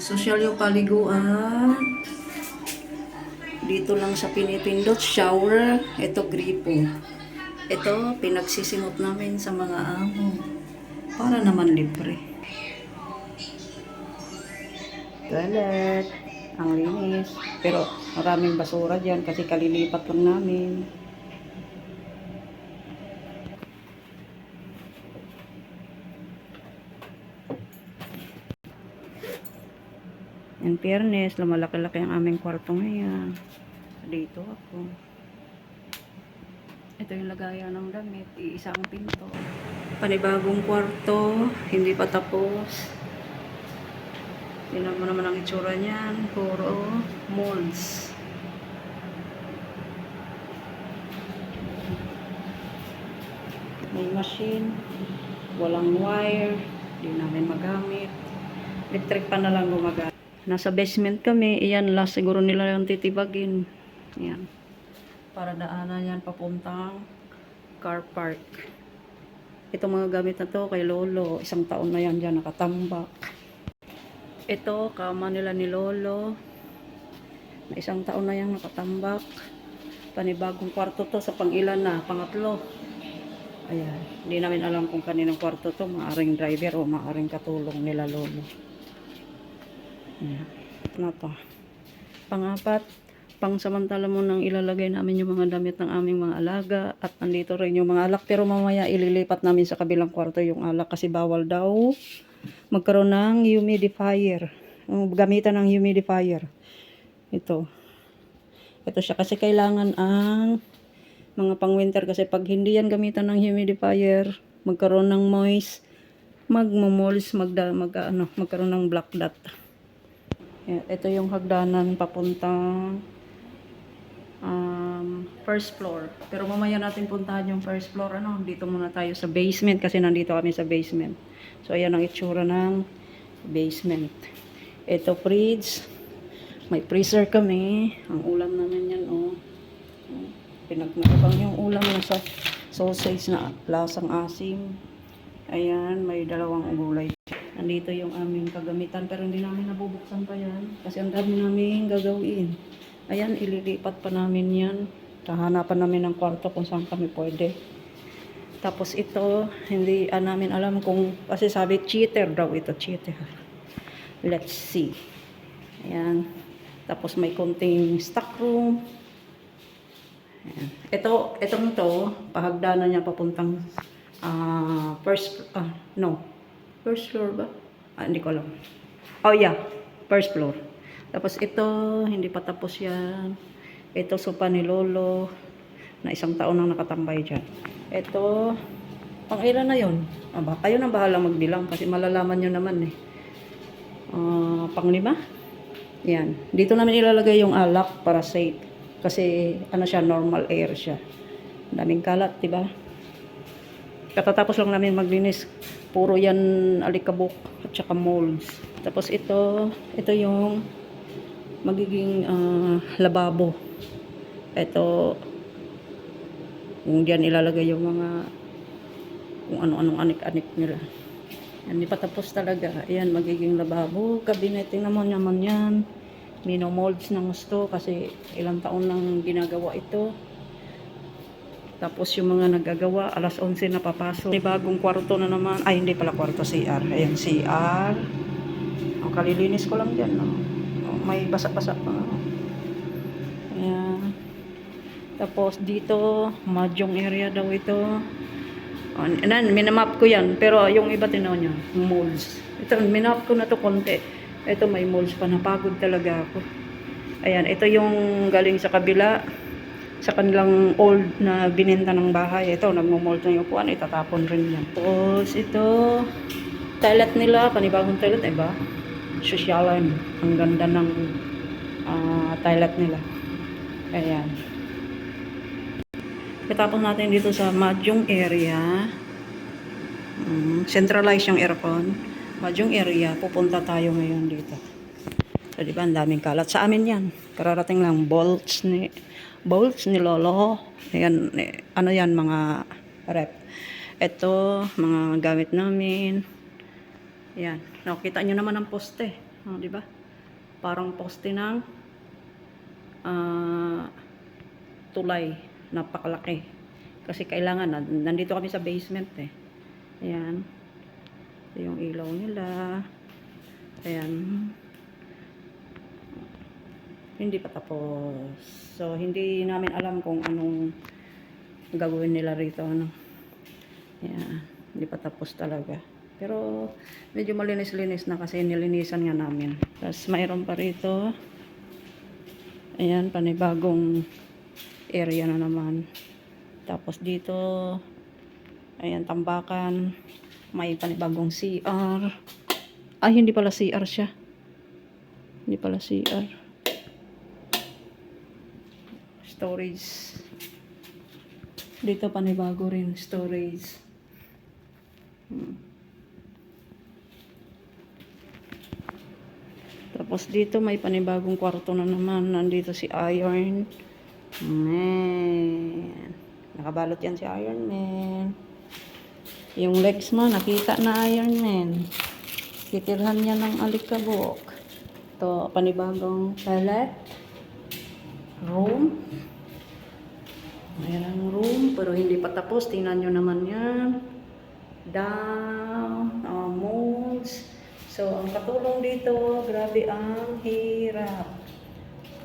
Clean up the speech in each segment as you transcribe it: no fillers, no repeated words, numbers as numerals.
Social yung paliguan. Dito lang sa pinipindot, shower. Ito, gripo. Ito, pinagsisimot namin sa mga amo. Para naman libre. Toilet. Ang linis. Pero maraming basura dyan kasi kalilipat lang namin. In fairness, lumalaki-laki ang aming kwarto ngayon. Dito ako. Ito yung lagayan ng damit. Iisang pinto. Panibagong kwarto. Hindi pa tapos. Tingnan mo naman ang itsura niyan. Puro molds. May machine. Walang wire. Hindi namin magamit. Electric pa na lang gumagamit. Nasa basement kami. Iyan last siguro nila yung titibagin. Yan. Para daanan yan papuntang car park. Itong mga gamit na to kay Lolo. Isang taon na yan dyan nakatambak. Ito, kama nila ni Lolo. Na isang taon na yan nakatambak. Panibagong kwarto to sa pangilan na. Pangatlo. Ayan. Hindi namin alam kung kaninang kwarto to. Maaring driver o maaring katulong nila Lolo. Ayan. Ano to? Pangapat, pangsamantala mo nang ilalagay namin yung mga damit ng aming mga alaga. At nandito rin yung mga alak. Pero mamaya ililipat namin sa kabilang kwarto yung alak kasi bawal daw magkaroon ng humidifier. Gamitan ng humidifier. Ito. Ito siya kasi kailangan ang mga pang-winter kasi pag hindi yan gamitan ng humidifier, magkaroon ng moist, magmo-moles, magkaroon ng black dot. Ito yung hagdanan papuntang first floor. Pero mamaya natin puntahan yung first floor. Dito muna tayo sa basement kasi nandito kami sa basement. So, ayan ang itsura ng basement. Ito, fridge. May freezer kami. Ang ulam naman yan, oh. Pinagmakabang yung ulam sa sausage na lasang asim. Ayan, may dalawang gulay. Nandito yung aming kagamitan pero hindi namin nabubuksan pa yan kasi ang dami namin gagawin. Ayan, ililipat pa namin yan. Hahanapan namin ng kwarto kung saan kami pwede. Tapos ito, hindi namin alam kung, kasi sabi cheater daw ito, cheater. Let's see. Ayan. Tapos may konting stock room. Ayan. Itong pahagdanan niya papuntang first floor ba? Hindi ko alam. Oh yeah, first floor. Tapos ito, hindi pa tapos yan. Ito sopa ni Lolo na isang taon nang nakatambay dyan. Ito, pang ilan na yun? Aba, kayo na bahala magbilang kasi malalaman nyo naman eh. Pang 5? Yan. Dito namin ilalagay yung alak para safe. Kasi ano siya, normal air siya. Daming kalat, diba? Katatapos lang namin maglinis. Puro yan alikabok at saka molds. Tapos ito yung magiging lababo. Ito, kung diyan ilalagay yung mga kung ano-anong anik-anik nila. Yan, di pa tapos talaga. Ayan, magiging lababo. Cabinet, tingnan mo naman yan. Minomolds ng gusto kasi ilang taon nang ginagawa ito. Tapos yung mga naggagawa, alas 11 na papasok. May bagong kwarto na naman. Ay, hindi pala kwarto, CR. Ayan, CR. Ang kalilinis ko lang dyan. No? May basa-basa pa. Ayan. Tapos dito, mahjong area daw ito. Minamap ko yan. Pero yung iba tinaw nyo, molds. Ito, minamap ko na to konti. Ito may molds pa. Napagod talaga ako. Ayan, ito yung galing sa kabila. Sa kanilang old na binenta ng bahay. Ito, nagmo-mold na yung upuan. Itatapon rin yan. Tapos ito, toilet nila. Panibagong toilet, diba? Sosyalan. Ang ganda ng toilet nila. Ayan. Tapos natin dito sa mahjong area. Centralize yung aircon. Mahjong area. Pupunta tayo ngayon dito. So, diba, ang daming kalat. Sa amin yan. Kararating lang. Bolts ni Lolo. Ayan, ano yan, mga rep. Ito, mga gamit namin. Ayan. Nakita nyo naman ang poste. Oh, di ba? Parang poste ng ah, tulay. Napakalaki. Kasi kailangan, nandito kami sa basement eh. Ayan. Ito yung ilaw nila. Ayan. Hindi pa tapos. So, hindi namin alam kung anong gagawin nila rito. Ano. Ayan. Hindi pa tapos talaga. Pero, medyo malinis-linis na kasi nilinisan nga namin. Tapos, mayroon pa rito. Ayan, panibagong area na naman. Tapos, dito, ayan, tambakan. May panibagong CR. Ay, hindi pala CR siya. Hindi pala CR. Storage. Dito panibago rin. Storage. Tapos dito may panibagong kwarto na naman. Nandito si Iron Man. Nakabalot yan si Iron Man. Yung legs mo, nakita na Iron Man. Titirhan niya ng alikabok. Ito, panibagong toilet. Room. Ayan ang room, pero hindi pa tapos. Tingnan nyo naman yan. Down, molds. So, ang katulong dito, grabe ang hirap.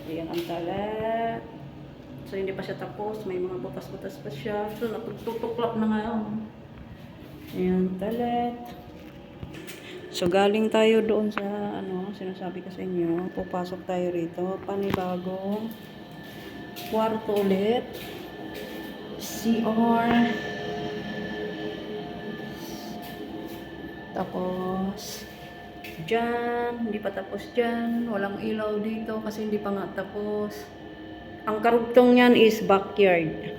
Ayan ang toilet. So, hindi pa siya tapos. May mga butas-butas pa siya. So, napagtutuklap na ngayon. Ayan, toilet. So, galing tayo doon sa, sinasabi ko sa inyo. Pupasok tayo rito. Panibagong kwarto ulit. CR. Tapos, dyan. Hindi pa tapos dyan. Walang ilaw dito kasi hindi pa nga tapos. Ang karugtong niyan is backyard.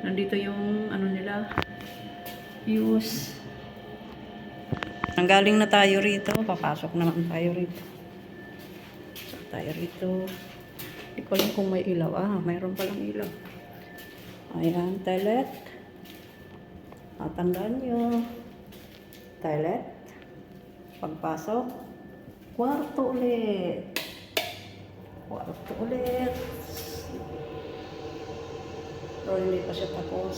Nandito yung, nila, views. Nanggaling na tayo rito. Papasok naman tayo rito. Pasok tayo rito. Hindi ko lang kung may ilaw. Mayroon palang ilaw. Ayan, toilet. Tandaan nyo. Toilet. Pagpasok. Kwarto ulit. Kwarto ulit. Pero hindi pa siya tapos.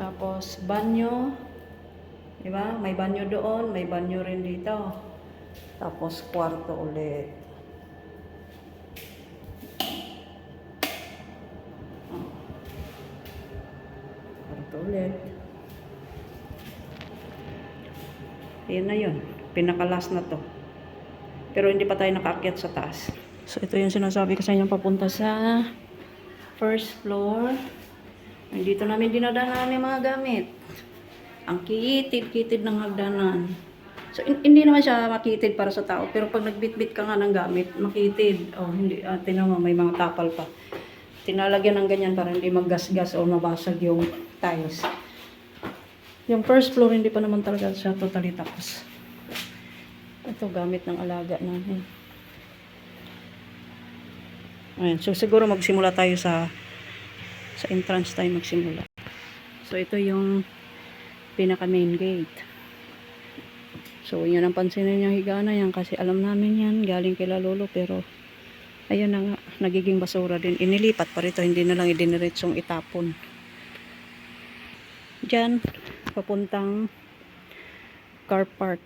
Tapos, banyo. Diba? May banyo doon. May banyo rin dito. Tapos, kwarto ulit. Kwarto ulit. Ayan na yun. Pinakalas na to. Pero hindi pa tayo nakaakyat sa taas. So, ito yung sinasabi ko sa inyo papunta sa first floor. Dito namin dinadaanan yung mga gamit. Ang kitid-kitid ng hagdanan. So, hindi naman siya makitid para sa tao. Pero pag nagbitbit ka nga ng gamit, makitid. Oh, hindi. Tingnan mo, may mga tapal pa. Tinalagyan ng ganyan para hindi maggasgas o mabasag yung tiles. Yung first floor, hindi pa naman talaga siya totally tapos. Ito, gamit ng alaga namin. Ayan. So, siguro magsimula tayo sa entrance tayo magsimula. So, ito yung pinaka main gate. So, yun ang pansinin yung higana yan kasi alam namin yan, galing kila lolo, pero ayun na nga, nagiging basura din. Inilipat pa rito, hindi na lang idiniretsong itapon. Diyan, papuntang car park.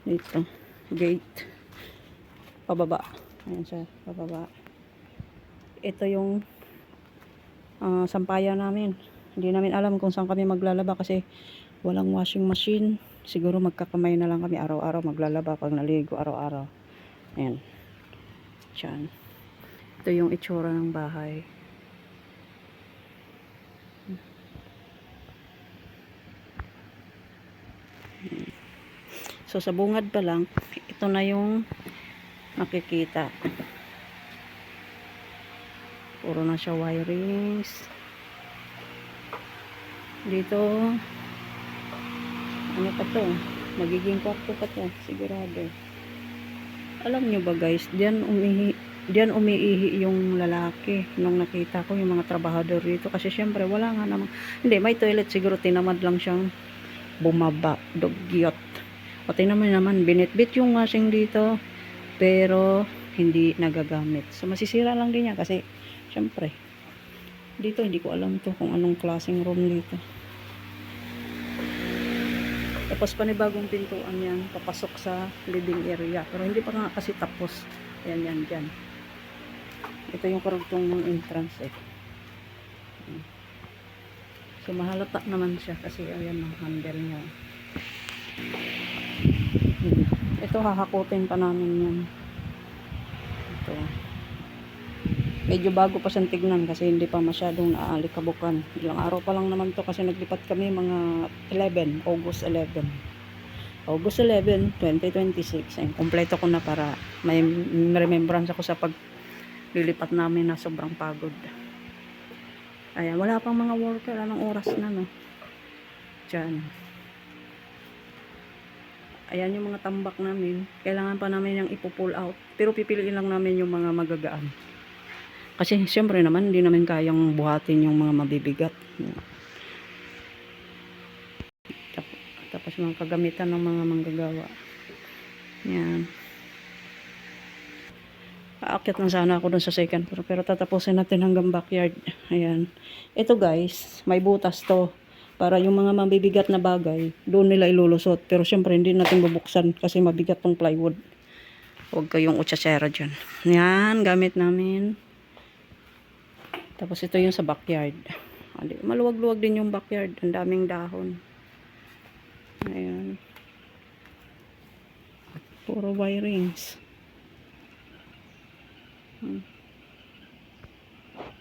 Dito, gate. Pababa. Ayan siya, pababa. Ito yung sampayan namin. Hindi namin alam kung saan kami maglalaba kasi walang washing machine. Siguro magkakamay na lang kami araw-araw maglalaba pag naligo araw-araw. Ayan. Diyan. Ito yung itsura ng bahay. So sa bungad pa lang, ito na yung makikita. Puro na siya wirings. Dito, ano pa to? Magiging kwarto pa to, sigurado. Alam nyo ba guys, diyan diyan umiihi yung lalaki nung nakita ko yung mga trabahador dito kasi syempre wala nga namang, hindi, may toilet siguro, tinamad lang siyang bumaba, dugyot. O tingnan mo naman, binitbit yung washing dito pero hindi nagagamit, so masisira lang din yan kasi syempre dito hindi ko alam to kung anong klaseng room dito. Tapos panibagong pintuan yan papasok sa living area pero hindi pa nga kasi tapos. Ayan yan dyan, ito yung karugtong ng entrance eh. So mahalata naman siya kasi ayan ang handle niya. Ito hahakutin pa namin yan. Ito medyo bago pa siyang tignan kasi hindi pa masyadong naaalikabukan. Ilang araw pa lang naman to kasi naglipat kami mga August 11, 2026. Ayun, kompleto ko na para may remembrance ako sa paglilipat namin na sobrang pagod. Ayan, wala pang mga worker. Anong oras na, no? Diyan. Ayan yung mga tambak namin. Kailangan pa namin yung ipo-pull out. Pero pipiliin lang namin yung mga magagaan. Kasi siyempre naman, hindi namin kayang buhatin yung mga mabibigat. Tapos mga kagamitan ng mga manggagawa. Yan. Aakyat na sana ako dun sa second floor. Pero tatapusin natin hanggang backyard. Ayan. Ito guys, may butas to. Para yung mga mabibigat na bagay, doon nila ilulusot. Pero syempre, hindi natin bubuksan kasi mabigat tong plywood. Huwag kayong utsatsera dyan. Yan, gamit namin. Tapos ito yung sa backyard. Maluwag-luwag din yung backyard. Ang daming dahon. Ayan. Puro wirings.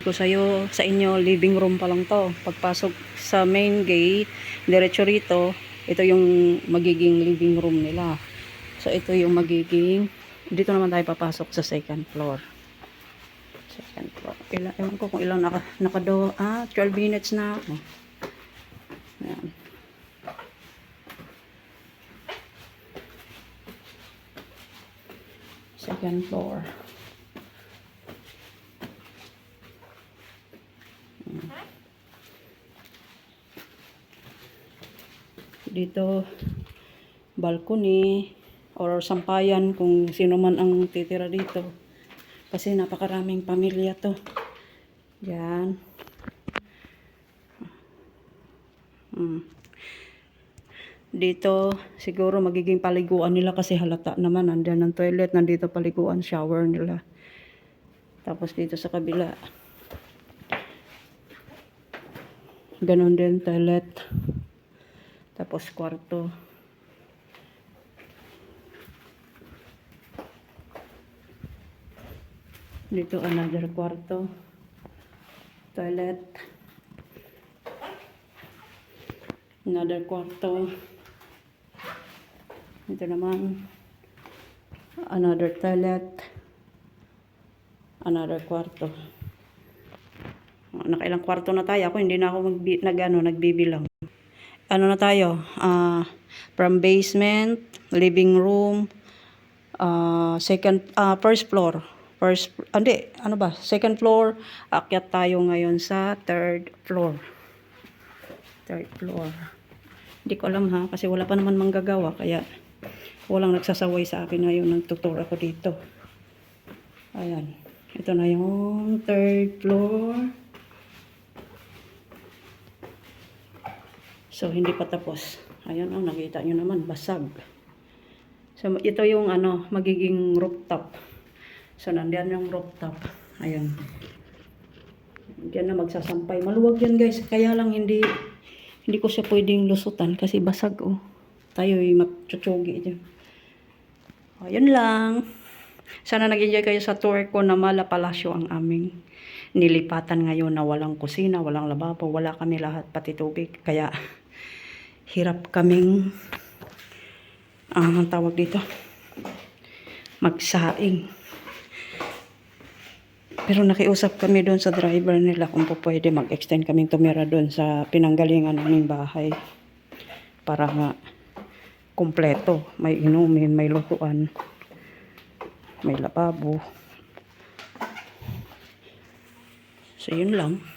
So sa inyo, living room pa lang to. Pagpasok sa main gate, diretso rito, ito yung magiging living room nila. So ito yung magiging, dito naman tayo papasok sa second floor. Ewan ko kung ilang 12 minutes na ako. Ayan. Second floor. Dito balcony or sampayan kung sino man ang titira dito. Kasi napakaraming pamilya to. Yan. Dito siguro magiging paliguan nila kasi halata naman. Nandiyan ang toilet, nandito paliguan, shower nila. Tapos dito sa kabila. Ganon din toilet. Tapos kwarto. Dito another kwarto. Toilet. Another kwarto. Ito naman. Another toilet. Another kwarto. Nakailang kwarto na tayo. Ako hindi na ako nagbibilang. Ano na tayo? From basement, living room, first floor. Second floor. Akyat tayo ngayon sa third floor. Hindi ko alam ha, kasi wala pa naman manggagawa, kaya walang nagsasaway sa akin ngayon. Nagtutur ako dito. Ayan. Ito na yung third floor. So, hindi pa tapos. Ayan, nakita nyo naman, basag. So, ito yung magiging rooftop. So, nandiyan yung rooftop. Ayan. Diyan na magsasampay. Maluwag yan guys. Kaya lang hindi ko siya pwedeng lusutan kasi basag Tayo ay matutsugi dyan. Ayan lang. Sana nag-enjoy kayo sa tour ko na Mala Palacio ang aming nilipatan ngayon na walang kusina, walang lababo, wala kami lahat, pati tubig. Kaya hirap kaming ang tawag dito, magsaing. Pero nakiusap kami doon sa driver nila kung po pwede mag-extend kaming tumira doon sa pinanggalingan naming bahay. Para nga kumpleto. May inumin, may lutuan, may lababo. So, yun lang.